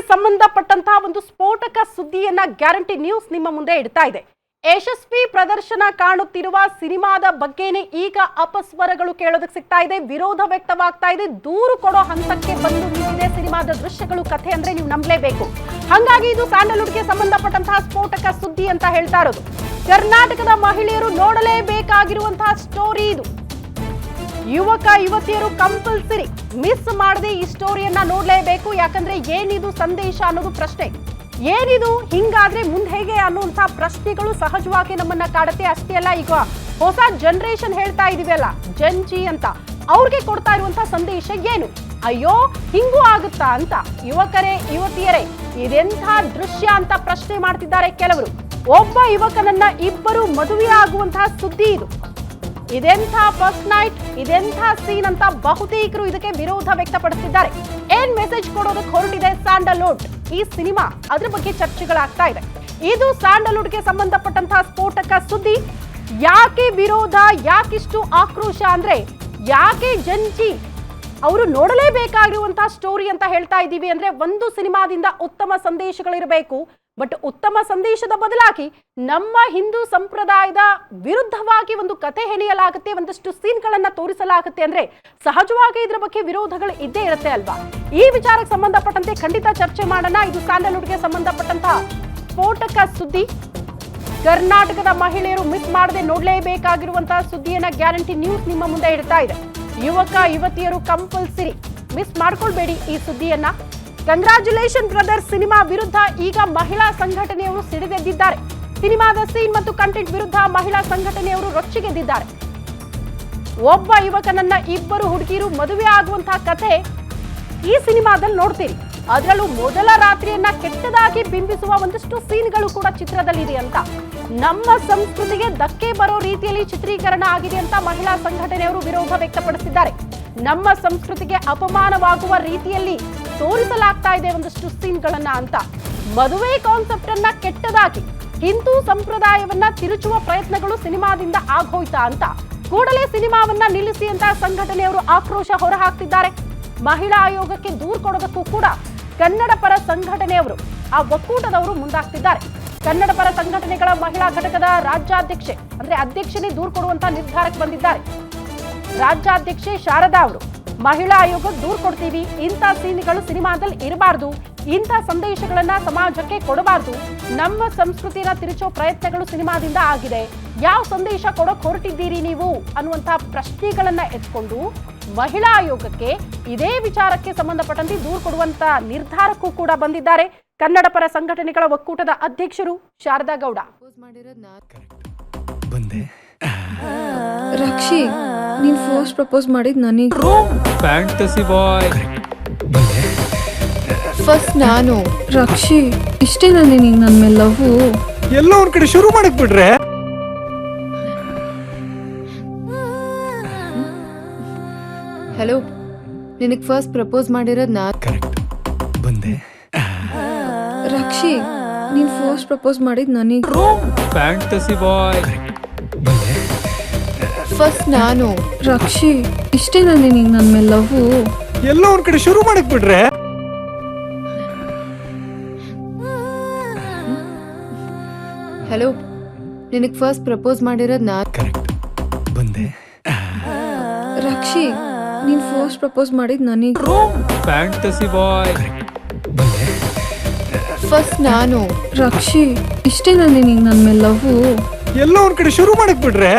ಸಂಬಂಧಪಟ್ಟಂತಹ ಒಂದು ಸ್ಫೋಟಕ ಸುದ್ದಿಯನ್ನ ಗ್ಯಾರಂಟಿ ನ್ಯೂಸ್ ನಿಮ್ಮ ಮುಂದೆ ಇಡ್ತಾ ಇದೆ. ಯಶಸ್ವಿ ಪ್ರದರ್ಶನ ಕಾಣುತ್ತಿರುವ ಸಿನಿಮಾದ ಬಗ್ಗೆನೇ ಈಗ ಅಪಸ್ವರಗಳು ಕೇಳೋದಕ್ಕೆ ಸಿಗ್ತಾ ಇದೆ, ವಿರೋಧ ವ್ಯಕ್ತವಾಗ್ತಾ ಇದೆ, ದೂರು ಕೊಡೋ ಹಂತಕ್ಕೆ ಬಂದು ನಿಂತಿದೆ ಸಿನಿಮಾದ ದೃಶ್ಯಗಳು. ಕಥೆ ಅಂದ್ರೆ ನೀವು ನಂಬಲೇಬೇಕು. ಹಾಗಾಗಿ ಇದು ಸ್ಯಾಂಡಲ್ವುಡ್ಗೆ ಸಂಬಂಧಪಟ್ಟಂತಹ ಸ್ಫೋಟಕ ಸುದ್ದಿ ಅಂತ ಹೇಳ್ತಾ ಇರೋದು. ಕರ್ನಾಟಕದ ಮಹಿಳೆಯರು ನೋಡಲೇಬೇಕಾಗಿರುವಂತಹ ಸ್ಟೋರಿ ಇದು. ಯುವಕ ಯುವತಿಯರು ಕಂಪಲ್ಸರಿ ಮಿಸ್ ಮಾಡದೆ ಈ ಸ್ಟೋರಿಯನ್ನ ನೋಡ್ಲೇಬೇಕು. ಯಾಕಂದ್ರೆ ಏನಿದು ಸಂದೇಶ ಅನ್ನೋದು ಪ್ರಶ್ನೆ. ಏನಿದು ಹಿಂಗಾದ್ರೆ ಮುಂದೆ ಹೇಗೆ ಅನ್ನುವಂತಹ ಪ್ರಶ್ನೆಗಳು ಸಹಜವಾಗಿ ನಮ್ಮನ್ನ ಕಾಡುತ್ತೆ. ಅಷ್ಟೇ ಅಲ್ಲ, ಈಗ ಹೊಸ ಜನರೇಷನ್ ಹೇಳ್ತಾ ಇದೀವಲ್ಲ, ಜನ್ಜಿ ಅಂತ, ಅವ್ರಿಗೆ ಕೊಡ್ತಾ ಇರುವಂತಹ ಸಂದೇಶ ಏನು? ಅಯ್ಯೋ ಹಿಂಗೂ ಆಗುತ್ತಾ ಅಂತ ಯುವಕರೇ ಯುವತಿಯರೇ ಇದೆಂಥ ದೃಶ್ಯ ಅಂತ ಪ್ರಶ್ನೆ ಮಾಡ್ತಿದ್ದಾರೆ ಕೆಲವರು. ಒಬ್ಬ ಯುವಕನನ್ನ ಇಬ್ಬರು ಮದುವೆ ಆಗುವಂತಹ ಸುದ್ದಿ ಇದು. ಇದೆಂಥ ಫಸ್ಟ್ ನೈಟ್, ಇದೆಂಥ ಸೀನ್ ಅಂತ ಬಹುತೇಕರು ಇದಕ್ಕೆ ವಿರೋಧ ವ್ಯಕ್ತಪಡಿಸಿದ್ದಾರೆ. ಏನ್ ಮೆಸೇಜ್ ಕೊಡೋದಕ್ಕೆ ಹೊರಟಿದೆ ಸ್ಯಾಂಡಲ್ವುಡ್ ಈ ಸಿನಿಮಾ, ಅದ್ರ ಬಗ್ಗೆ ಚರ್ಚೆಗಳಾಗ್ತಾ ಇದೆ. ಇದು ಸ್ಯಾಂಡಲ್ವುಡ್ಗೆ ಸಂಬಂಧಪಟ್ಟಂತಹ ಸ್ಫೋಟಕ ಸುದ್ದಿ. ಯಾಕೆ ವಿರೋಧ, ಯಾಕಿಷ್ಟು ಆಕ್ರೋಶ ಅಂದ್ರೆ ಯಾಕೆ ಜನ್ಜಿ ಅವರು ನೋಡಲೇಬೇಕಾಗಿರುವಂತಹ ಸ್ಟೋರಿ ಅಂತ ಹೇಳ್ತಾ ಇದ್ದೀವಿ ಅಂದ್ರೆ, ಒಂದು ಸಿನಿಮಾದಿಂದ ಉತ್ತಮ ಸಂದೇಶಗಳಿರಬೇಕು. ಬಟ್ ಉತ್ತಮ ಸಂದೇಶದ ಬದಲಾಗಿ ನಮ್ಮ ಹಿಂದೂ ಸಂಪ್ರದಾಯದ ವಿರುದ್ಧವಾಗಿ ಒಂದು ಕಥೆ ಹೆಣೆಯಲಾಗುತ್ತೆ, ಒಂದಷ್ಟು ಸೀನ್ಗಳನ್ನ ತೋರಿಸಲಾಗುತ್ತೆ ಅಂದ್ರೆ ಸಹಜವಾಗಿ ಇದರ ಬಗ್ಗೆ ವಿರೋಧಗಳು ಇದ್ದೇ ಇರುತ್ತೆ ಅಲ್ವಾ? ಈ ವಿಚಾರಕ್ಕೆ ಸಂಬಂಧಪಟ್ಟಂತೆ ಖಂಡಿತ ಚರ್ಚೆ ಮಾಡೋಣ. ಇದು ಸ್ಯಾಂಡಲ್ವುಡ್ಗೆ ಸಂಬಂಧಪಟ್ಟಂತಹ ಸ್ಫೋಟಕ ಸುದ್ದಿ. ಕರ್ನಾಟಕದ ಮಹಿಳೆಯರು ಮಿಸ್ ಮಾಡದೆ ನೋಡಲೇಬೇಕಾಗಿರುವಂತಹ ಸುದ್ದಿಯನ್ನ ಗ್ಯಾರಂಟಿ ನ್ಯೂಸ್ ನಿಮ್ಮ ಮುಂದೆ ಇಡ್ತಾ ಇದೆ. ಯುವಕ ಯುವತಿಯರು ಕಂಪಲ್ಸರಿ ಮಿಸ್ ಮಾಡ್ಕೊಳ್ಬೇಡಿ ಈ ಸುದ್ದಿಯನ್ನ. ಕಂಗ್ರಾಚುಲೇಷನ್ ಬ್ರದರ್ಸ್ ಸಿನಿಮಾ ವಿರುದ್ಧ ಈಗ ಮಹಿಳಾ ಸಂಘಟನೆಯವರು ಸಿಡಿದೆದ್ದಿದ್ದಾರೆ. ಸಿನಿಮಾದ ಸೀನ್ ಮತ್ತು ಕಂಟೆಂಟ್ ವಿರುದ್ಧ ಮಹಿಳಾ ಸಂಘಟನೆಯವರು ರೊಚ್ಚಿಗೆದ್ದಿದ್ದಾರೆ. ಒಬ್ಬ ಯುವಕನನ್ನ ಇಬ್ಬರು ಹುಡುಗಿಯರು ಮದುವೆ ಆಗುವಂತಹ ಕಥೆ ಈ ಸಿನಿಮಾದಲ್ಲಿ ನೋಡ್ತೀರಿ. ಅದರಲ್ಲೂ ಮೊದಲ ರಾತ್ರಿಯನ್ನ ಕೆಟ್ಟದಾಗಿ ಬಿಂಬಿಸುವ ಒಂದಷ್ಟು ಸೀನ್ಗಳು ಕೂಡ ಚಿತ್ರದಲ್ಲಿದೆ ಅಂತ, ನಮ್ಮ ಸಂಸ್ಕೃತಿಗೆ ಧಕ್ಕೆ ಬರೋ ರೀತಿಯಲ್ಲಿ ಚಿತ್ರೀಕರಣ ಆಗಿದೆ ಅಂತ ಮಹಿಳಾ ಸಂಘಟನೆಯವರು ವಿರೋಧ ವ್ಯಕ್ತಪಡಿಸಿದ್ದಾರೆ. ನಮ್ಮ ಸಂಸ್ಕೃತಿಗೆ ಅಪಮಾನವಾಗುವ ರೀತಿಯಲ್ಲಿ ತೋರಿಸಲಾಗ್ತಾ ಇದೆ ಒಂದಷ್ಟು ಸೀನ್ಗಳನ್ನ ಅಂತ. ಮದುವೆ ಕಾನ್ಸೆಪ್ಟ್ ಅನ್ನ ಕೆಟ್ಟದಾಗಿ ಹಿಂದೂ ಸಂಪ್ರದಾಯವನ್ನ ತಿರುಚುವ ಪ್ರಯತ್ನಗಳು ಸಿನಿಮಾದಿಂದ ಆಗೋಯ್ತಾ ಅಂತ ಕೂಡಲೇ ಸಿನಿಮಾವನ್ನ ನಿಲ್ಲಿಸಿ ಅಂತ ಸಂಘಟನೆಯವರು ಆಕ್ರೋಶ ಹೊರಹಾಕ್ತಿದ್ದಾರೆ. ಮಹಿಳಾ ಆಯೋಗಕ್ಕೆ ದೂರು ಕೊಡೋದಕ್ಕೂ ಕೂಡ ಕನ್ನಡ ಪರ ಸಂಘಟನೆಯವರು, ಆ ಒಕ್ಕೂಟದವರು ಮುಂದಾಗ್ತಿದ್ದಾರೆ. ಕನ್ನಡ ಪರ ಸಂಘಟನೆಗಳ ಮಹಿಳಾ ಘಟಕದ ರಾಜ್ಯಾಧ್ಯಕ್ಷೆ ಅಂದ್ರೆ ಅಧ್ಯಕ್ಷನೇ ದೂರು ಕೊಡುವಂತಹ ನಿರ್ಧಾರಕ್ಕೆ ಬಂದಿದ್ದಾರೆ. ರಾಜ್ಯಾಧ್ಯಕ್ಷೆ ಶಾರದಾ ಅವರು ಮಹಿಳಾ ಆಯೋಗ ದೂರು ಕೊಡ್ತೀವಿ, ಇಂಥ ಸೀನ್ಗಳು ಸಿನಿಮಾದಲ್ಲಿ ಇರಬಾರ್ದು, ಇಂಥ ಸಂದೇಶಗಳನ್ನ ಸಮಾಜಕ್ಕೆ ಕೊಡಬಾರ್ದು, ನಮ್ಮ ಸಂಸ್ಕೃತಿನ ತಿರುಚೋ ಪ್ರಯತ್ನಗಳು ಸಿನಿಮಾದಿಂದ ಆಗಿದೆ, ಯಾವ ಸಂದೇಶ ಕೊಡೋಕ್ ಹೊರಟಿದ್ದೀರಿ ನೀವು ಅನ್ನುವಂತಹ ಪ್ರಶ್ನೆಗಳನ್ನ ಎತ್ಕೊಂಡು ಮಹಿಳಾ ಆಯೋಗಕ್ಕೆ ಇದೇ ವಿಚಾರಕ್ಕೆ ಸಂಬಂಧಪಟ್ಟಂತೆ ದೂರು ಕೊಡುವಂತ ನಿರ್ಧಾರಕ್ಕೂ ಕೂಡ ಬಂದಿದ್ದಾರೆ ಕನ್ನಡ ಪರ ಸಂಘಟನೆಗಳ ಒಕ್ಕೂಟದ ಅಧ್ಯಕ್ಷರು ಶಾರದಾ ಗೌಡ. ರಕ್ಷಿ, ನೀನ್ ಫಸ್ಟ್ ಪ್ರಪೋಸ್ ಮಾಡಿದ್ ನನಗೆ. ಫ್ಯಾಂಟಸಿ ಬಾಯ್ ಫಸ್ಟ್ ನಾನು. ರಕ್ಷಿ, ಇಷ್ಟೇ ನಿನಗೆ ನನ್ನ ಮೇಲೆ ಲವ್. ಎಲ್ಲ ಒಂದ್ ಕಡೆ ಶುರು ಮಾಡಕ್ ಬಿಡ್ರೆ. ಹಲೋ, ನಿನಗೆ ಫಸ್ಟ್ ಪ್ರಪೋಸ್ ಮಾಡಿರೋದು ನಾನು. ಕರೆಕ್ಟ್ ಬಂದೆ. ರಕ್ಷಿ, ನೀನ್ ಫಸ್ಟ್ ಪ್ರಪೋಸ್ ಮಾಡಿದ್ ನನಗೆ. ಫ್ಯಾಂಟಸಿ ಬಾಯ್ ಫಸ್ಟ್ ನಾನು. ರಕ್ಷಿ, ಇಷ್ಟೇ ನಿನಗೆ ನನ್ನ ಮೇಲೆ ಲವ್. ಎಲ್ಲ ಒಂದ್ ಕಡೆ ಶುರು ಮಾಡಕ್ ಬಿಡ್ರೆ. ಹಲೋ, ನಿನಗೆ ಫಸ್ಟ್ ಪ್ರಪೋಸ್ ಮಾಡಿರೋದು ನಾನು. ಕರೆಕ್ಟ್ ಬಂದೆ. ರಕ್ಷಿ, ನೀನ್ ಫಸ್ಟ್ ಪ್ರಪೋಸ್ ಮಾಡಿದ್ ನನಗೆ. ಫ್ಯಾಂಟಸಿ ಬಾಯ್ ಫಸ್ಟ್ ನಾನು. ರಕ್ಷಿ, ಇಷ್ಟೇ ನಿನಗೆ ನನ್ನ ಮೇಲೆ ಲವ್. ಎಲ್ಲ ಒಂದ್ ಕಡೆ ಶುರು ಮಾಡಕ್ ಬಿಡ್ರೆ.